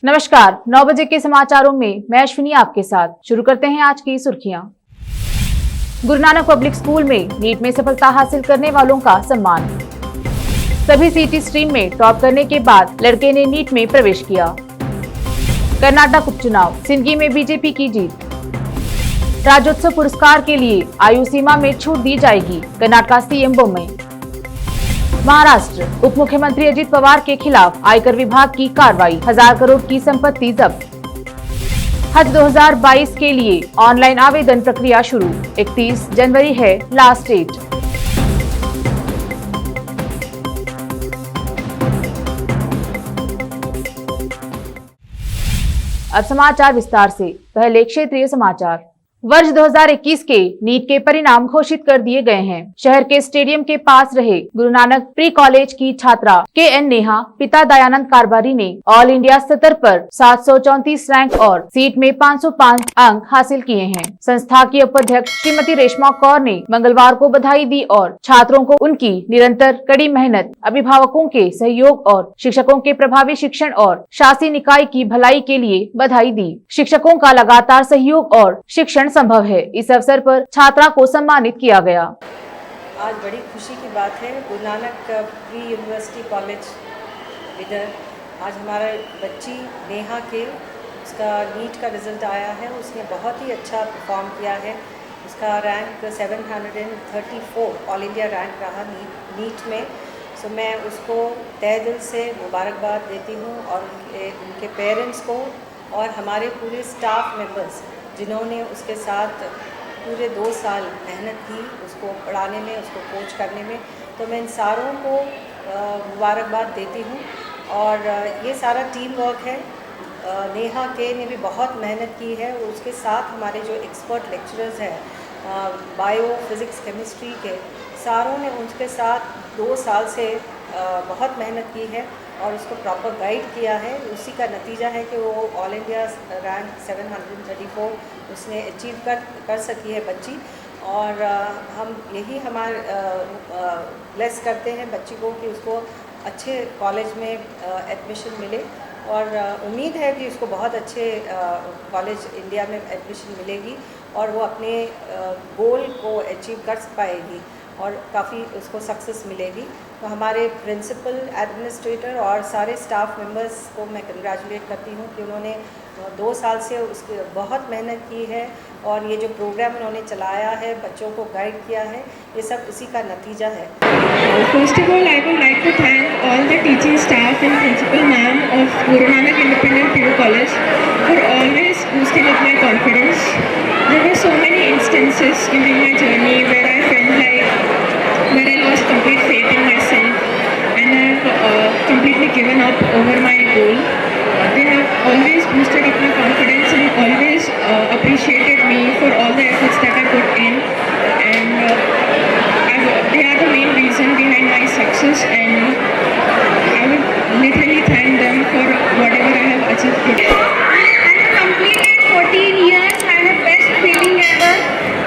नमस्कार, 9 बजे के समाचारों में मैं अश्विनी आपके साथ। शुरू करते हैं आज की सुर्खियां। गुरु नानक पब्लिक स्कूल में नीट में सफलता हासिल करने वालों का सम्मान। सभी सीटी स्ट्रीम में टॉप करने के बाद लड़के ने नीट में प्रवेश किया। कर्नाटक उपचुनाव, सिंदगी में बीजेपी की जीत। राज्योत्सव पुरस्कार के लिए आयु सीमा में छूट दी जाएगी, कर्नाटक सीएम बोम्मई। महाराष्ट्र, उप मुख्यमंत्री अजित पवार के खिलाफ आयकर विभाग की कार्रवाई, 1000 करोड़ की संपत्ति जब्त। हज 2022 के लिए ऑनलाइन आवेदन प्रक्रिया शुरू, 31 जनवरी है लास्ट डेट। अब समाचार विस्तार से। पहले क्षेत्रीय समाचार। वर्ष 2021 के नीट के परिणाम घोषित कर दिए गए हैं। शहर के स्टेडियम के पास रहे गुरु नानक प्री कॉलेज की छात्रा KN नेहा पिता दयानंद कारबारी ने ऑल इंडिया स्तर पर 734 रैंक और सीट में 505 अंक हासिल किए हैं। संस्था की उपाध्यक्ष श्रीमती रेशमा कौर ने मंगलवार को बधाई दी और छात्रों को उनकी निरंतर कड़ी मेहनत, अभिभावकों के सहयोग और शिक्षकों के प्रभावी शिक्षण और शासी निकाय की भलाई के लिए बधाई दी। शिक्षकों का लगातार सहयोग और शिक्षण संभव है। इस अवसर पर छात्रा को सम्मानित किया गया। आज बड़ी खुशी की बात है, Guru Nanak pre university college विदर आज हमारा बच्ची नेहा के उसका नीट का रिजल्ट आया है। उसने बहुत ही अच्छा परफॉर्म किया है। उसका रैंक 734 ऑल इंडिया रैंक रहा नीट में। सो मैं उसको तहे दिल से मुबारकबाद देती हूँ और उनके पेरेंट्स को और हमारे पूरे स्टाफ मेंबर्स जिन्होंने उसके साथ पूरे 2 साल मेहनत की उसको पढ़ाने में, उसको कोच करने में। तो मैं इन सारों को मुबारकबाद देती हूँ और ये सारा टीम वर्क है। नेहा के ने भी बहुत मेहनत की है। उसके साथ हमारे जो एक्सपर्ट लेक्चरर्स हैं बायो, फिज़िक्स, केमिस्ट्री के, सारों ने उनके साथ 2 साल से बहुत मेहनत की है और उसको प्रॉपर गाइड किया है। उसी का नतीजा है कि वो ऑल इंडिया रैंक 734 उसने अचीव कर सकी है बच्ची। और हम यही ब्लेस करते हैं बच्ची को कि उसको अच्छे कॉलेज में एडमिशन मिले और उम्मीद है कि उसको बहुत अच्छे कॉलेज इंडिया में एडमिशन मिलेगी और वो अपने गोल को अचीव कर पाएगी और काफ़ी उसको सक्सेस मिलेगी। तो हमारे प्रिंसिपल, एडमिनिस्ट्रेटर और सारे स्टाफ मेंबर्स को मैं कंग्रेचुलेट करती हूँ कि उन्होंने 2 साल से उसकी बहुत मेहनत की है और ये जो प्रोग्राम उन्होंने चलाया है, बच्चों को गाइड किया है, ये सब इसी का नतीजा है। First of all, I would like to thank all the teaching staff and principal ma'am of Guru Nanak Independent PU College for always boosting up my confidence. There were so many instances during my journey where I felt where I lost complete faith in myself and I've completely given up over my goal. They have always boosted up my confidence and always appreciated me for all the efforts that I put in, and they are the main reason behind my success, and I would literally thank them for whatever I have achieved today. I have completed 14 years. I have best feeling ever.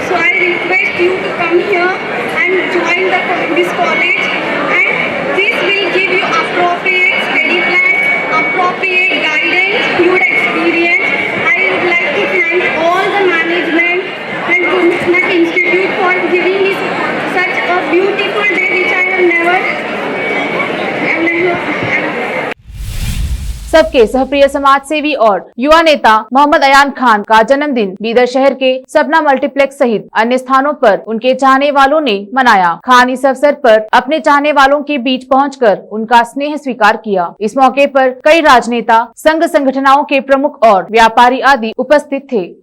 So I request you to come here and join this college, and this will give you appropriate study plan, appropriate guidance, good experience. I would like to thank all the management and Guru Nanak Institute for giving me such a beautiful day which I have never. सबके सहप्रिय समाज सेवी और युवा नेता मोहम्मद अयान खान का जन्मदिन बीदर शहर के सपना मल्टीप्लेक्स सहित अन्य स्थानों पर उनके चाहने वालों ने मनाया। खान इस अवसर पर अपने चाहने वालों के बीच पहुंचकर उनका स्नेह स्वीकार किया। इस मौके पर कई राजनेता, संघ संगठनों के प्रमुख और व्यापारी आदि उपस्थित थे।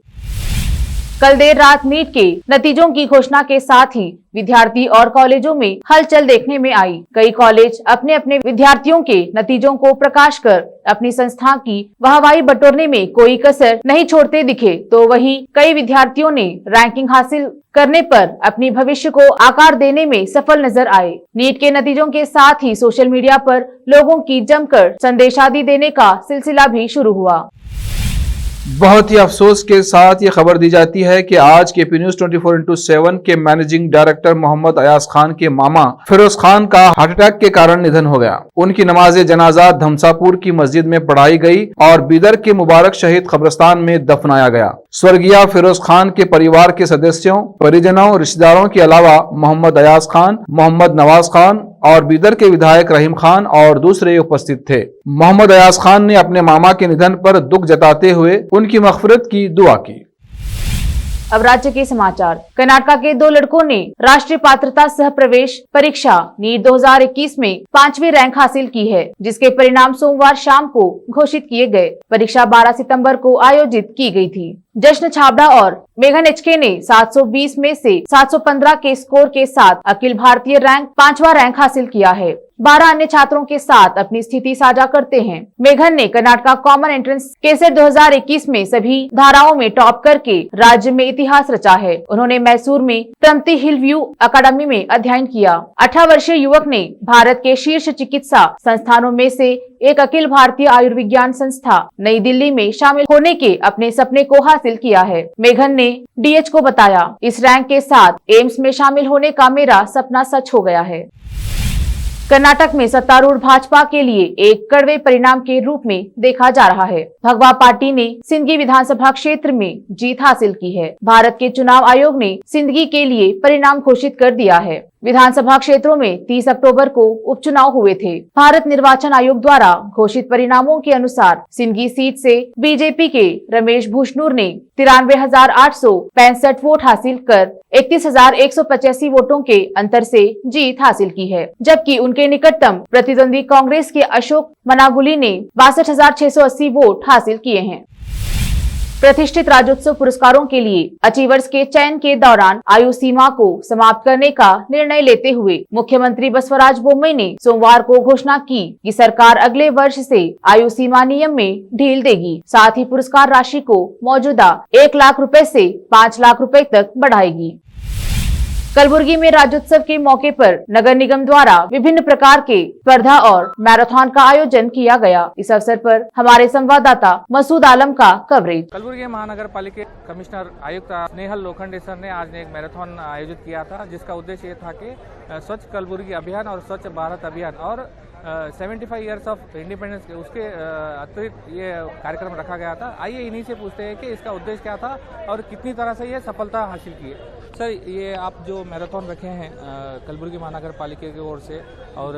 कल देर रात नीट के नतीजों की घोषणा के साथ ही विद्यार्थी और कॉलेजों में हलचल देखने में आई। कई कॉलेज अपने अपने विद्यार्थियों के नतीजों को प्रकाश कर अपनी संस्था की वाहवाही बटोरने में कोई कसर नहीं छोड़ते दिखे, तो वहीं कई विद्यार्थियों ने रैंकिंग हासिल करने पर अपनी भविष्य को आकार देने में सफल नजर आए। नीट के नतीजों के साथ ही सोशल मीडिया पर लोगों की जमकर संदेशादी देने का सिलसिला भी शुरू हुआ। बहुत ही अफसोस के साथ ये खबर दी जाती है कि आज के पी न्यूज 24/7 के मैनेजिंग डायरेक्टर मोहम्मद अयाज खान के मामा फिरोज खान का हार्ट अटैक के कारण निधन हो गया। उनकी नमाज जनाजा धमसापुर की मस्जिद में पढ़ाई गई और बीदर के मुबारक शहीद कब्रिस्तान में दफनाया गया। स्वर्गीय फिरोज खान के परिवार के सदस्यों, परिजनों, रिश्तेदारों के अलावा मोहम्मद अयाज खान, मोहम्मद नवाज खान और बीदर के विधायक रहीम खान और दूसरे उपस्थित थे। मोहम्मद अयाज खान ने अपने मामा के निधन पर दुख जताते हुए उनकी मग़फ़िरत की दुआ की। अब राज्य के समाचार। कर्नाटक के 2 लड़कों ने राष्ट्रीय पात्रता सह प्रवेश परीक्षा नीट 2021 में 5वीं रैंक हासिल की है, जिसके परिणाम सोमवार शाम को घोषित किए गए। परीक्षा 12 सितंबर को आयोजित की गई थी। जश्न छाबड़ा और मेघन एचके ने 720 में से 715 के स्कोर के साथ अखिल भारतीय रैंक 5वां रैंक हासिल किया है। 12 अन्य छात्रों के साथ अपनी स्थिति साझा करते हैं। मेघन ने कर्नाटक कॉमन एंट्रेंस केसेट 2021 में सभी धाराओं में टॉप करके राज्य में इतिहास रचा है। उन्होंने मैसूर में प्रमति हिल व्यू अकादमी में अध्ययन किया। 18 वर्षीय युवक ने भारत के शीर्ष चिकित्सा संस्थानों में से एक अखिल भारतीय आयुर्विज्ञान संस्था नई दिल्ली में शामिल होने के अपने सपने को हासिल किया है। मेघन ने डीएच को बताया, इस रैंक के साथ एम्स में शामिल होने का मेरा सपना सच हो गया है। कर्नाटक में सत्तारूढ़ भाजपा के लिए एक कड़वे परिणाम के रूप में देखा जा रहा है। भगवा पार्टी ने सिंदगी विधानसभा क्षेत्र में जीत हासिल की है। भारत के चुनाव आयोग ने सिंदगी के लिए परिणाम घोषित कर दिया है। विधानसभा क्षेत्रों में 30 अक्टूबर को उपचुनाव हुए थे। भारत निर्वाचन आयोग द्वारा घोषित परिणामों के अनुसार सिंदगी सीट से बीजेपी के रमेश भूषणूर ने 93,865 वोट हासिल कर 31,185 वोटों के अंतर से जीत हासिल की है, जबकि उनके निकटतम प्रतिद्वंदी कांग्रेस के अशोक मनागुली ने 62,680 वोट हासिल किए हैं। प्रतिष्ठित राज्योत्सव पुरस्कारों के लिए अचीवर्स के चयन के दौरान आयु सीमा को समाप्त करने का निर्णय लेते हुए मुख्यमंत्री बसवराज बोम्मई ने सोमवार को घोषणा की कि सरकार अगले वर्ष से आयु सीमा नियम में ढील देगी। साथ ही पुरस्कार राशि को मौजूदा 1 लाख रुपए से 5 लाख रुपए तक बढ़ाएगी। कलबुर्गी में राज्योत्सव के मौके पर नगर निगम द्वारा विभिन्न प्रकार के स्पर्धा और मैराथन का आयोजन किया गया। इस अवसर पर हमारे संवाददाता मसूद आलम का कवरेज। कलबुर्गी महानगर पालिका कमिश्नर आयुक्त स्नेहल लोखंडे सर ने आज एक मैराथन आयोजित किया था, जिसका उद्देश्य ये था कि स्वच्छ कलबुर्गी अभियान और स्वच्छ भारत अभियान और 75 ईयर्स ऑफ इंडिपेंडेंस के उसके अतिरिक्त ये कार्यक्रम रखा गया था। आइए इन्हीं से पूछते हैं कि इसका उद्देश्य क्या था और कितनी तरह से ये सफलता हासिल की है। सर, ये आप जो मैराथन रखे हैं कलबुर्गी महानगर पालिका की ओर से और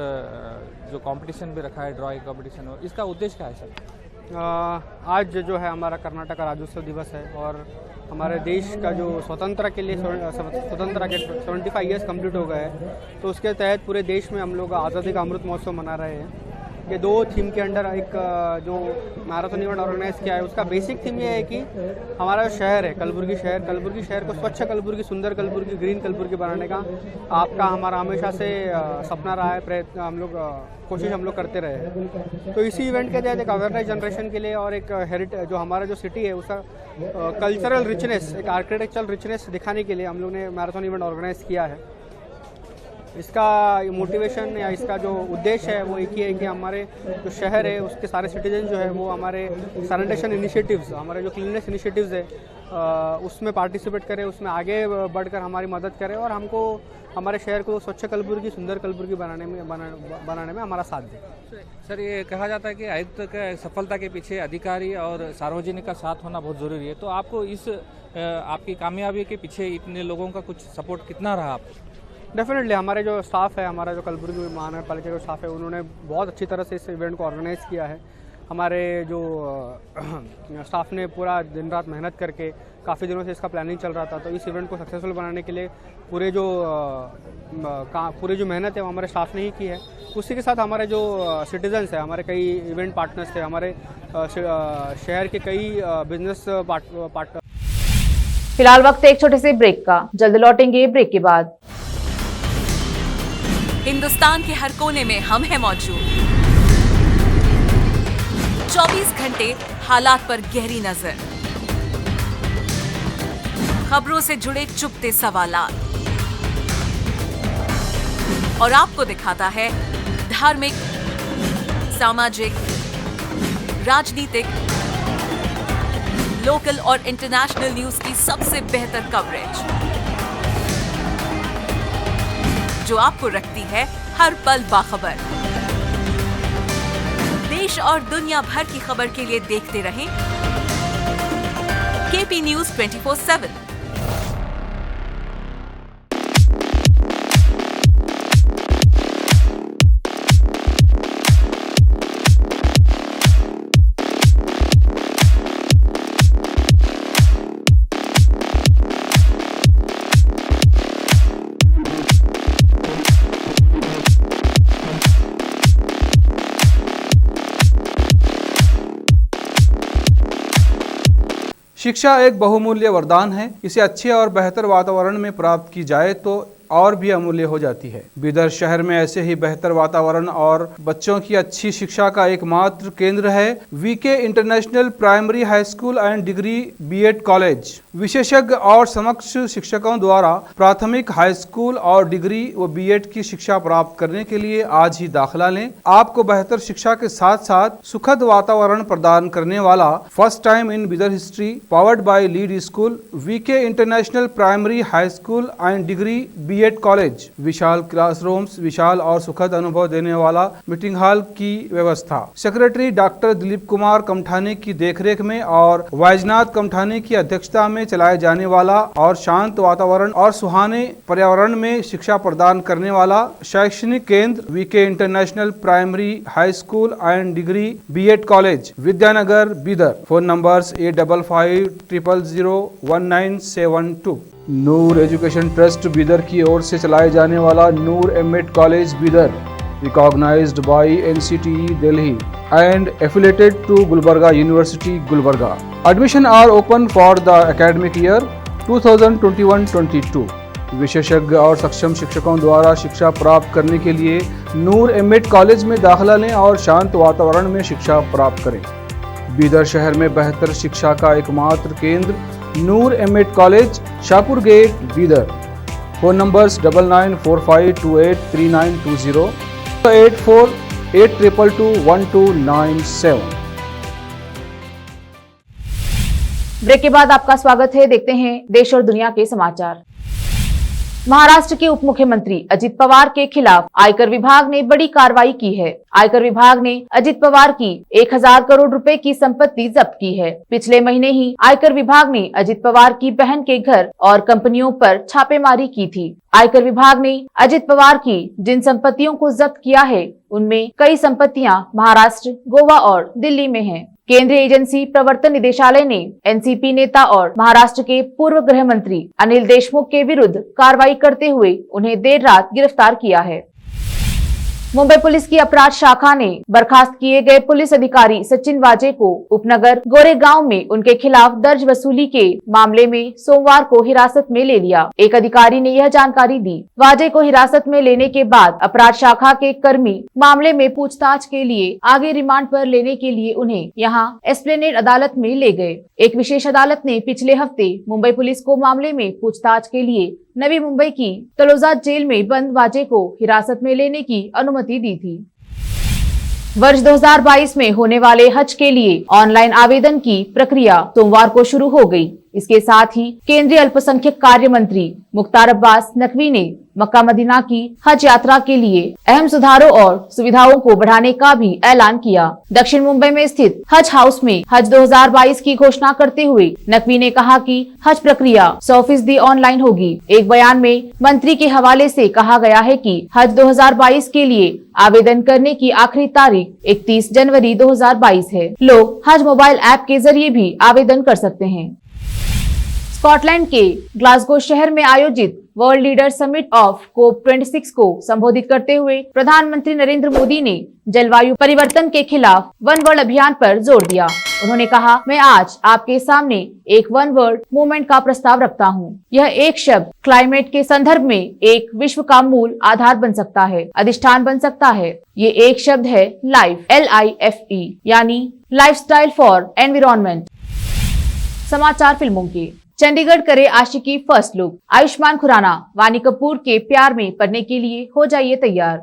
जो कंपटीशन भी रखा है, ड्राइंग कंपटीशन, और इसका उद्देश्य क्या है सर? आज जो है हमारा कर्नाटक राज्योत्सव दिवस है और हमारे देश का जो स्वतंत्रता के 75 ईयर्स कंप्लीट हो गए हैं, तो उसके तहत पूरे देश में हम लोग आज़ादी का अमृत महोत्सव मना रहे हैं। ये 2 थीम के अंडर एक जो मैराथन इवेंट ऑर्गेनाइज किया है, उसका बेसिक थीम ये है कि हमारा जो शहर है कलबुर्गी शहर को स्वच्छ कलबुर्गी, सुंदर कलबुर्गी, ग्रीन कलबुर्गी बनाने का हमारा हमेशा से सपना रहा है, प्रयत्न हम लोग कोशिश हम लोग करते रहे हैं। तो इसी इवेंट के तहत एक अवेयरनेस जनरेशन के लिए और एक हेरिटेज जो हमारा जो सिटी है उसका कल्चरल रिचनेस, एक आर्किटेक्चरल रिचनेस दिखाने के लिए हम लोग ने मैराथन इवेंट ऑर्गेनाइज किया है। इसका मोटिवेशन या इसका जो उद्देश्य है वो एक ही है कि हमारे जो शहर है उसके सारे सिटीजन जो है वो हमारे सैनिटेशन इनिशिएटिव्स, हमारे जो क्लीननेस इनिशिएटिव्स है उसमें पार्टिसिपेट करें, उसमें आगे बढ़कर हमारी मदद करें और हमको हमारे शहर को स्वच्छ कलबुर्गी, सुंदर कलबुर्गी बनाने में हमारा साथ दें। सर, ये कहा जाता है कि आयुक्त के सफलता के पीछे अधिकारी और सार्वजनिक का साथ होना बहुत ज़रूरी है, तो आपको इस आपकी कामयाबी के पीछे इतने लोगों का कुछ सपोर्ट कितना रहा? आप डेफिनेटली हमारे जो स्टाफ है, हमारा जो कलबुर्गी महानगर पालिका का स्टाफ है, उन्होंने बहुत अच्छी तरह से इस इवेंट को ऑर्गेनाइज़ किया है। हमारे जो स्टाफ ने पूरा दिन रात मेहनत करके काफ़ी दिनों से इसका प्लानिंग चल रहा था, तो इस इवेंट को सक्सेसफुल बनाने के लिए पूरी जो मेहनत है वो हमारे स्टाफ ने ही की है। उसी के साथ हमारे जो सिटीजन्स है, हमारे कई इवेंट पार्टनर्स थे, हमारे शहर के कई बिजनेस पार्टनर। फिलहाल वक्त एक छोटे से ब्रेक का, जल्द लौटेंगे ब्रेक के बाद। हिंदुस्तान के हर कोने में हम हैं मौजूद, 24 घंटे हालात पर गहरी नजर, खबरों से जुड़े चुपते सवालात और आपको दिखाता है धार्मिक, सामाजिक, राजनीतिक, लोकल और इंटरनेशनल न्यूज की सबसे बेहतर कवरेज, जो आपको रखती है हर पल बाखबर। देश और दुनिया भर की खबर के लिए देखते रहें केपी न्यूज 24/7। शिक्षा एक बहुमूल्य वरदान है। इसे अच्छे और बेहतर वातावरण में प्राप्त की जाए तो और भी अमूल्य हो जाती है। बीदर शहर में ऐसे ही बेहतर वातावरण और बच्चों की अच्छी शिक्षा का एकमात्र केंद्र है VK international primary high school and degree BEd college. विशेषज्ञ और समक्ष शिक्षकों द्वारा प्राथमिक, हाई स्कूल और डिग्री व बीएड की शिक्षा प्राप्त करने के लिए आज ही दाखिला लें। आपको बेहतर शिक्षा के साथ साथ सुखद वातावरण प्रदान करने वाला first time in Bidar history powered by lead school V K international primary high school and degree BEd college. विशाल क्लासरूम्स, विशाल और सुखद अनुभव देने वाला मीटिंग हॉल की व्यवस्था, सेक्रेटरी डॉक्टर दिलीप कुमार कमठाने की देखरेख में और वैजनाथ कमठाने की अध्यक्षता में चलाए जाने वाला और शांत वातावरण और सुहाने पर्यावरण में शिक्षा प्रदान करने वाला शैक्षणिक केंद्र V K international primary high school and degree BEd college, Vidyanagar, Bidar. Phone numbers 8550001972। Noor education trust Bidar की ओर से चलाए जाने वाला Noor M Ed college Bidar, recognised by NCTE Delhi and affiliated to Gulbarga university Gulbarga. Admission are open for the academic year 2021-22। विशेषज्ञ और सक्षम शिक्षकों द्वारा शिक्षा प्राप्त करने के लिए नूर एमएड कॉलेज में दाखिला लें और शांत वातावरण में शिक्षा प्राप्त करें। बीदर शहर में बेहतर शिक्षा का एकमात्र केंद्र Noor M Ed college, Shahpur gate, Bidar. Phone numbers 9945283920, 8482221297। Break के बाद आपका स्वागत है। देखते हैं देश और दुनिया के समाचार। महाराष्ट्र के उप मुख्यमंत्री अजित पवार के खिलाफ आयकर विभाग ने बड़ी कार्रवाई की है। आयकर विभाग ने अजित पवार की 1000 करोड़ रुपए की संपत्ति जब्त की है। पिछले महीने ही आयकर विभाग ने अजित पवार की बहन के घर और कंपनियों पर छापेमारी की थी। आयकर विभाग ने अजित पवार की जिन संपत्तियों को जब्त किया है उनमें कई संपत्तियां महाराष्ट्र, गोवा और दिल्ली में हैं। केंद्रीय एजेंसी प्रवर्तन निदेशालय ने एनसीपी नेता और महाराष्ट्र के पूर्व गृह मंत्री अनिल देशमुख के विरुद्ध कार्रवाई करते हुए उन्हें देर रात गिरफ्तार किया है। मुंबई पुलिस की अपराध शाखा ने बर्खास्त किए गए पुलिस अधिकारी सचिन वाजे को उपनगर गोरेगांव में उनके खिलाफ दर्ज वसूली के मामले में सोमवार को हिरासत में ले लिया। एक अधिकारी ने यह जानकारी दी। वाजे को हिरासत में लेने के बाद अपराध शाखा के कर्मी मामले में पूछताछ के लिए आगे रिमांड पर लेने के लिए उन्हें यहां एस्प्लेनेड अदालत में ले गए। एक विशेष अदालत ने पिछले हफ्ते मुंबई पुलिस को मामले में पूछताछ के लिए नवी मुंबई की तलोजा जेल में बंद वाजे को हिरासत में लेने की अनुमति दी थी। वर्ष 2022 में होने वाले हज के लिए ऑनलाइन आवेदन की प्रक्रिया सोमवार को शुरू हो गई। इसके साथ ही केंद्रीय अल्पसंख्यक कार्य मंत्री मुख्तार अब्बास नकवी ने मक्का मदीना की हज यात्रा के लिए अहम सुधारों और सुविधाओं को बढ़ाने का भी ऐलान किया। दक्षिण मुंबई में स्थित हज हाउस में हज 2022 की घोषणा करते हुए नकवी ने कहा कि हज प्रक्रिया 100% ऑनलाइन होगी। एक बयान में मंत्री के हवाले से कहा गया है कि हज 2022 के लिए आवेदन करने की आखिरी तारीख 31 जनवरी 2022 है। लोग हज मोबाइल ऐप के जरिए भी आवेदन कर सकते हैं। स्कॉटलैंड के ग्लासगो शहर में आयोजित वर्ल्ड लीडर समिट ऑफ कोप 26 को संबोधित करते हुए प्रधानमंत्री नरेंद्र मोदी ने जलवायु परिवर्तन के खिलाफ वन वर्ल्ड अभियान पर जोर दिया। उन्होंने कहा, मैं आज आपके सामने एक वन वर्ल्ड मूवमेंट का प्रस्ताव रखता हूँ। यह एक शब्द क्लाइमेट के संदर्भ में एक विश्व का मूल आधार बन सकता है, अधिष्ठान बन सकता है। ये एक शब्द है लाइफ, LIFE, यानी लाइफस्टाइल फॉर एनवायरनमेंट। समाचार फिल्मों के चंडीगढ़ करे आशिकी फर्स्ट लुक। आयुष्मान खुराना वानी कपूर के प्यार में पड़ने के लिए हो जाइए तैयार।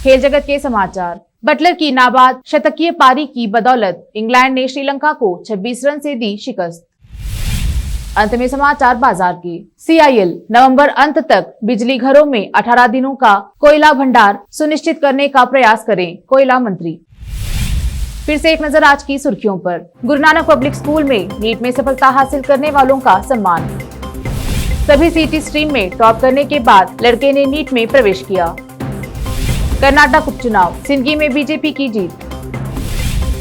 खेल जगत के समाचार। बटलर की नाबाद शतकीय पारी की बदौलत इंग्लैंड ने श्रीलंका को 26 रन से दी शिकस्त। अंत में समाचार बाजार के। CIL नवंबर अंत तक बिजली घरों में 18 दिनों का कोयला भंडार सुनिश्चित करने का प्रयास करें, कोयला मंत्री। फिर से एक नजर आज की सुर्खियों पर। गुरु नानक पब्लिक स्कूल में नीट में सफलता हासिल करने वालों का सम्मान। सभी CT स्ट्रीम में टॉप करने के बाद लड़के ने नीट में प्रवेश किया। कर्नाटक उपचुनाव, सिंदगी में बीजेपी की जीत।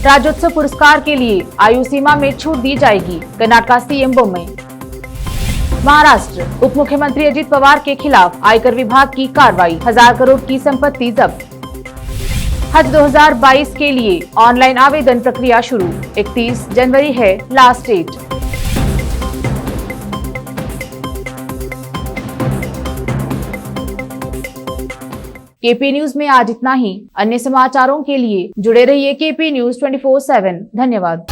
राज्योत्सव पुरस्कार के लिए आयु सीमा में छूट दी जाएगी, कर्नाटक CM बोम्मई। महाराष्ट्र, उप मुख्यमंत्री अजित पवार के खिलाफ आयकर विभाग की कार्रवाई, 1000 करोड़ की संपत्ति जब्त। हज 2022 के लिए ऑनलाइन आवेदन प्रक्रिया शुरू, 31 जनवरी है लास्ट डेट। KP न्यूज में आज इतना ही। अन्य समाचारों के लिए जुड़े रहिए KP न्यूज 24/7। धन्यवाद।